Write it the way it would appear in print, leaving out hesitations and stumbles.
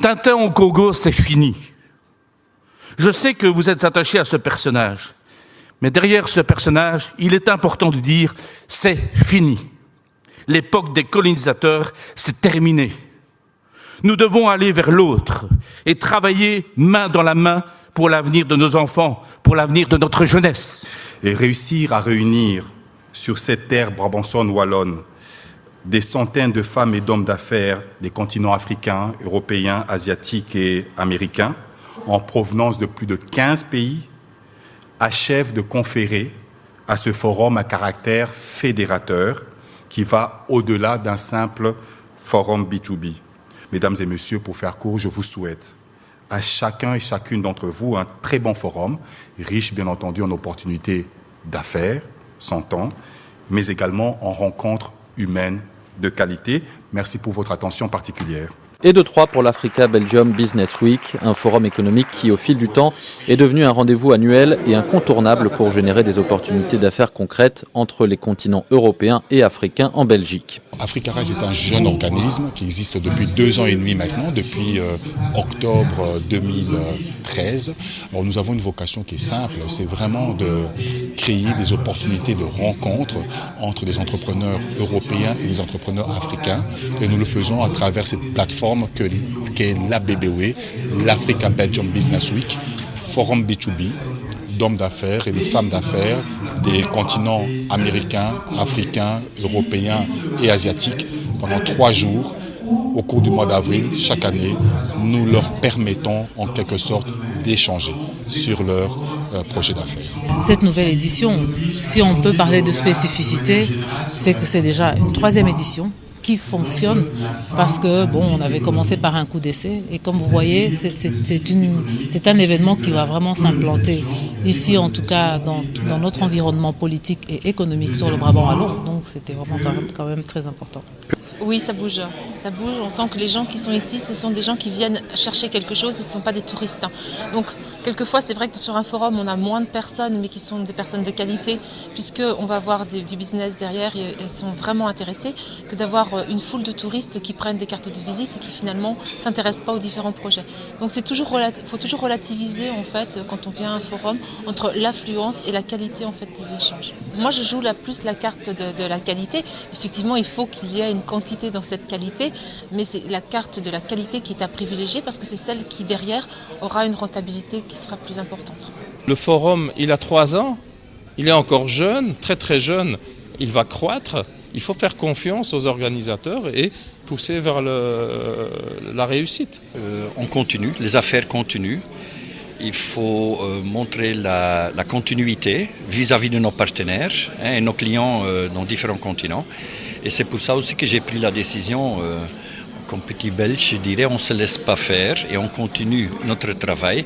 Tintin au Congo, c'est fini. Je sais que vous êtes attaché à ce personnage, mais derrière ce personnage, il est important de dire « c'est fini ». L'époque des colonisateurs, c'est terminé. Nous devons aller vers l'autre et travailler main dans la main pour l'avenir de nos enfants, pour l'avenir de notre jeunesse. Et réussir à réunir sur cette terre brabançonne-wallonne des centaines de femmes et d'hommes d'affaires des continents africains, européens, asiatiques et américains, en provenance de plus de 15 pays, achève de conférer à ce forum un caractère fédérateur qui va au-delà d'un simple forum B2B. Mesdames et messieurs, pour faire court, je vous souhaite à chacun et chacune d'entre vous un très bon forum, riche bien entendu en opportunités d'affaires, s'entend, mais également en rencontres humaines de qualité. Merci pour votre attention particulière. Et de Troyes pour l'Africa Belgium Business Week, un forum économique qui, au fil du temps, est devenu un rendez-vous annuel et incontournable pour générer des opportunités d'affaires concrètes entre les continents européens et africains en Belgique. Africarage est un jeune organisme qui existe depuis 2 ans et demi maintenant, depuis octobre 2013. Alors nous avons une vocation qui est simple, c'est vraiment de créer des opportunités de rencontre entre des entrepreneurs européens et des entrepreneurs africains. Et nous le faisons à travers cette plateforme qu'est l'ABBW, l'Africa Belgium Business Week, forum B2B, d'hommes d'affaires et de femmes d'affaires des continents américains, africains, européens et asiatiques pendant 3 jours. Au cours du mois d'avril, chaque année, nous leur permettons en quelque sorte d'échanger sur leur projet d'affaires. Cette nouvelle édition, si on peut parler de spécificité, c'est que c'est déjà une 3e édition qui fonctionne parce que on avait commencé par un coup d'essai et comme vous voyez c'est un événement qui va vraiment s'implanter ici, en tout cas dans notre environnement politique et économique sur le Brabant wallon, donc c'était vraiment quand même très important. Oui, ça bouge. On sent que les gens qui sont ici, ce sont des gens qui viennent chercher quelque chose, ce ne sont pas des touristes. Donc, quelquefois, c'est vrai que sur un forum, on a moins de personnes, mais qui sont des personnes de qualité, puisqu'on va avoir du business derrière et elles sont vraiment intéressées, que d'avoir une foule de touristes qui prennent des cartes de visite et qui finalement ne s'intéressent pas aux différents projets. Donc, faut toujours relativiser, en fait, quand on vient à un forum, entre l'affluence et la qualité, en fait, des échanges. Moi, je joue plus la carte de la qualité. Effectivement, il faut qu'il y ait une quantité dans cette qualité, mais c'est la carte de la qualité qui est à privilégier parce que c'est celle qui derrière aura une rentabilité qui sera plus importante. Le forum, il a 3 ans, il est encore jeune, très très jeune, il va croître, il faut faire confiance aux organisateurs et pousser vers la réussite. On continue, les affaires continuent. Il faut montrer la continuité vis-à-vis de nos partenaires et nos clients dans différents continents. Et c'est pour ça aussi que j'ai pris la décision, comme petit Belge, je dirais, on ne se laisse pas faire et on continue notre travail.